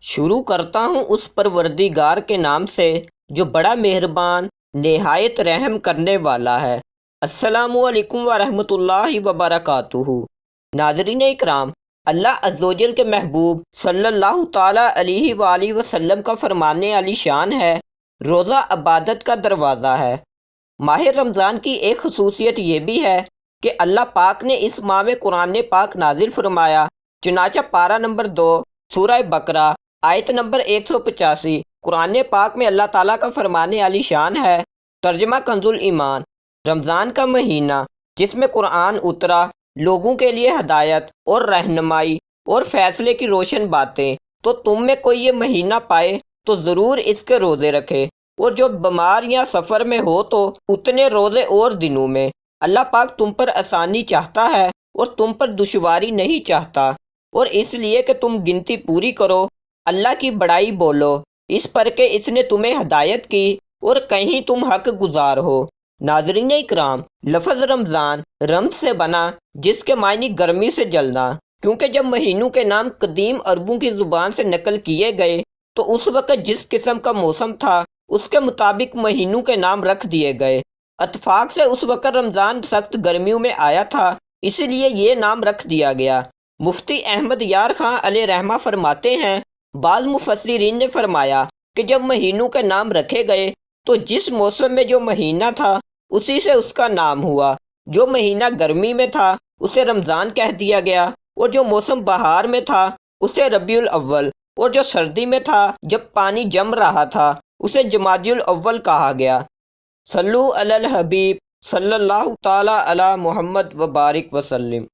شروع کرتا ہوں اس پروردگار کے نام سے جو بڑا مہربان نہایت رحم کرنے والا ہے۔ السلام علیکم ورحمۃ اللہ وبرکاتہ۔ ناظرین اکرام، اللہ عز و جل کے محبوب صلی اللہ تعالیٰ علیہ وآلہ وسلم کا فرمان عالی شان ہے، روزہ عبادت کا دروازہ ہے۔ ماہ رمضان کی ایک خصوصیت یہ بھی ہے کہ اللہ پاک نے اس ماہ میں قرآن پاک نازل فرمایا۔ چنانچہ پارہ نمبر 2 سورہ بقرہ آیت نمبر 185 قرآن پاک میں اللہ تعالیٰ کا فرمان عالی شان ہے۔ ترجمہ کنز ایمان۔ رمضان کا مہینہ جس میں قرآن اترا، لوگوں کے لیے ہدایت اور رہنمائی اور فیصلے کی روشن باتیں، تو تم میں کوئی یہ مہینہ پائے تو ضرور اس کے روزے رکھے، اور جو بیمار یا سفر میں ہو تو اتنے روزے اور دنوں میں۔ اللہ پاک تم پر آسانی چاہتا ہے اور تم پر دشواری نہیں چاہتا، اور اس لیے کہ تم گنتی پوری کرو، اللہ کی بڑائی بولو، اس پر کہ اس نے تمہیں ہدایت کی اور کہیں تم حق گزار ہو۔ ناظرین اکرام، لفظ رمضان رمز سے بنا جس کے معنی گرمی سے جلنا، کیونکہ جب مہینوں کے نام قدیم عربوں کی زبان سے نقل کیے گئے تو اس وقت جس قسم کا موسم تھا اس کے مطابق مہینوں کے نام رکھ دیے گئے۔ اتفاق سے اس وقت رمضان سخت گرمیوں میں آیا تھا، اس لیے یہ نام رکھ دیا گیا۔ مفتی احمد یار خان علیہ رحمہ فرماتے ہیں، بعض مفسرین نے فرمایا کہ جب مہینوں کے نام رکھے گئے تو جس موسم میں جو مہینہ تھا اسی سے اس کا نام ہوا۔ جو مہینہ گرمی میں تھا اسے رمضان کہہ دیا گیا، اور جو موسم بہار میں تھا اسے ربیع الاول، اور جو سردی میں تھا جب پانی جم رہا تھا اسے جمادی الاول کہا گیا۔ صلو علی الحبیب صلی اللہ تعالی علی محمد وبارک وسلم۔